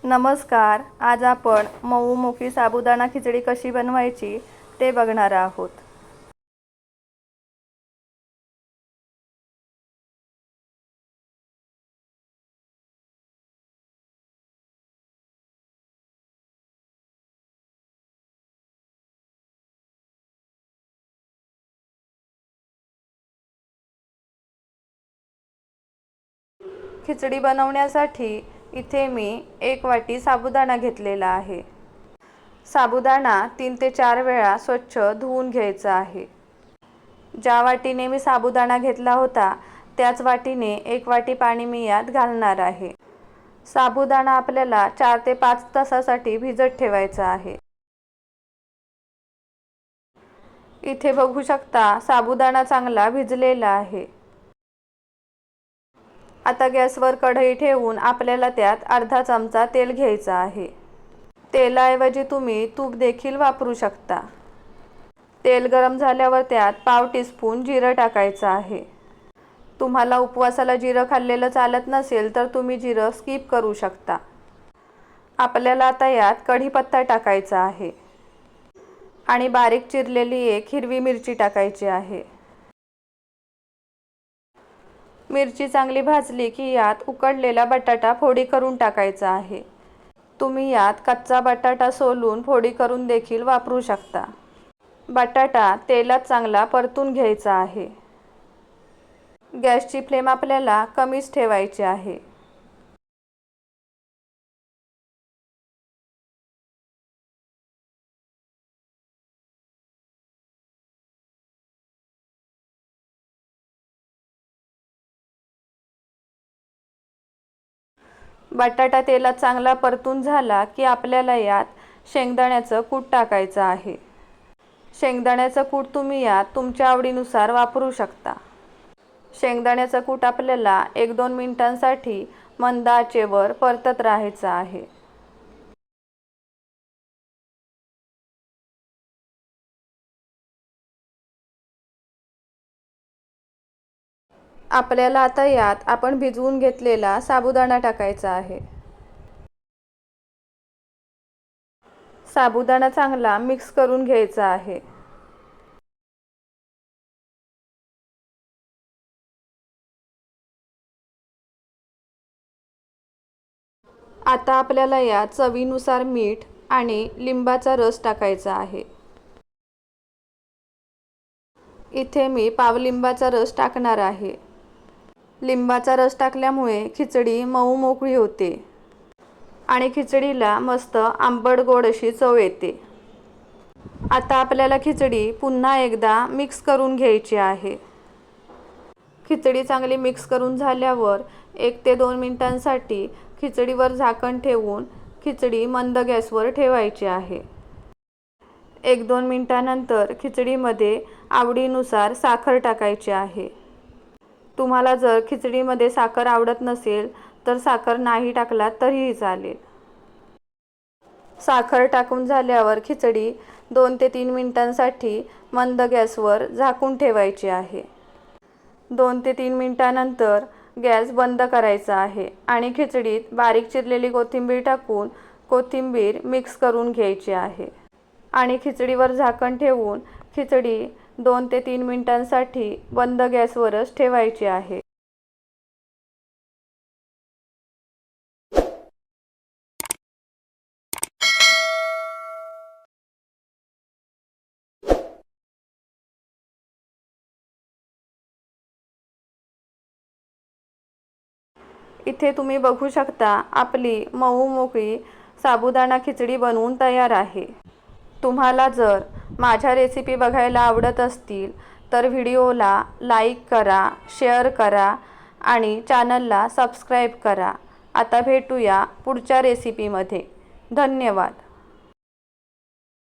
नमस्कार. आज आपण मऊ मोकळी साबुदाणा खिचडी कशी बनवायची ते बघणार आहोत. खिचडी बनवण्यासाठी इथे मी 1 वाटी साबुदाणा घेतलेला आहे. साबुदाणा 3 ते 4 वेळा स्वच्छ धुवून घ्यायचा आहे. ज्या वाटीने मी साबुदाणा घेतला होता त्याच वाटीने 1 वाटी पाणी मी यात घालणार आहे. साबुदाणा आपल्याला 4 ते 5 तासासाठी भिजत ठेवायचा आहे. इथे बघू शकता साबुदाणा चांगला भिजलेला आहे. आता गॅसवर कढई ठेवून आपल्याला त्यात अर्धा चमचा तेल घ्यायचा आहे. तेलाऐवजी तुम्ही तूप देखील वापरू शकता. तेल गरम झाल्यावर त्यात पाव टीस्पून जिरं टाकायचं आहे. तुम्हाला उपवासाला जिरं खाल्लेलं चालत नसेल तर तुम्ही जिरं स्किप करू शकता. आपल्याला आता यात कढीपत्ता टाकायचा आहे आणि बारीक चिरलेली 1 हिरवी मिरची टाकायची आहे. मिरची चांगली भाजली की यात उकडलेला बटाटा फोडी करून टाकायचा आहे. तुम्ही यात कच्चा बटाटा सोलून फोडी करून देखील वापरू शकता. बटाटा तेलात चांगला परतून घ्यायचा आहे. गॅसची फ्लेम आपल्याला कमीच ठेवायची आहे. बटाटा तेलात चांगला परतून झाला की आपल्याला यात शेंगदाण्याचं कूट टाकायचं आहे. शेंगदाण्याचं कूट तुम्ही यात तुमच्या आवडीनुसार वापरू शकता. शेंगदाण्याचं कूट आपल्याला 1-2 मिनिटांसाठी मंद आचेवर परतत राहायचं आहे. आपल्याला आता यात आपण भिजवून घेतलेला साबुदाणा टाकायचा आहे. साबुदाणा चांगला मिक्स करून घ्यायचा आहे. आता आपल्याला यात चवीनुसार मीठ आणि लिंबाचा रस टाकायचा आहे. इथे मी पाव लिंबाचा रस टाकणार आहे. लिंबाचा रस टाकल्यामुळे खिचडी मऊ मोकळी होते आणि खिचडीला मस्त आंबट गोड अशी चव येते. आता आपल्याला खिचडी पुन्हा एकदा मिक्स करून घ्यायची आहे. खिचडी चांगली मिक्स करून झाल्यावर 1 ते 2 मिनिटांसाठी खिचडीवर झाकण ठेवून खिचडी मंद गॅसवर ठेवायची आहे. 1-2 मिनिटांनंतर खिचडीमध्ये आवडीनुसार साखर टाकायची आहे. तुम्हाला जर खिचडीमध्ये साखर आवडत नसेल तर साखर नाही टाकलात तरीही चालेल. साखर टाकून झाल्यावर खिचडी 2 ते 3 मिनिटांसाठी मंद गॅसवर झाकून ठेवायची आहे. 2 ते 3 मिनिटांनंतर गॅस बंद करायचा आहे आणि खिचडीत बारीक चिरलेली कोथिंबीर टाकून कोथिंबीर मिक्स करून घ्यायची आहे आणि खिचडीवर झाकण ठेवून खिचडी 2 ते 3 मिनिटांसाठी बंद गॅसवरच ठेवायची आहे. इथे तुम्ही बघू शकता आपली मऊ मोकळी साबुदाणा खिचडी बनवून तयार आहे. तुम्हाला जर माझ्या रेसिपी बघायला आवडत असतील तर व्हिडिओला लाईक करा, शेअर करा आणि चॅनलला सबस्क्राईब करा. आता भेटूया पुढच्या रेसिपीमध्ये. धन्यवाद.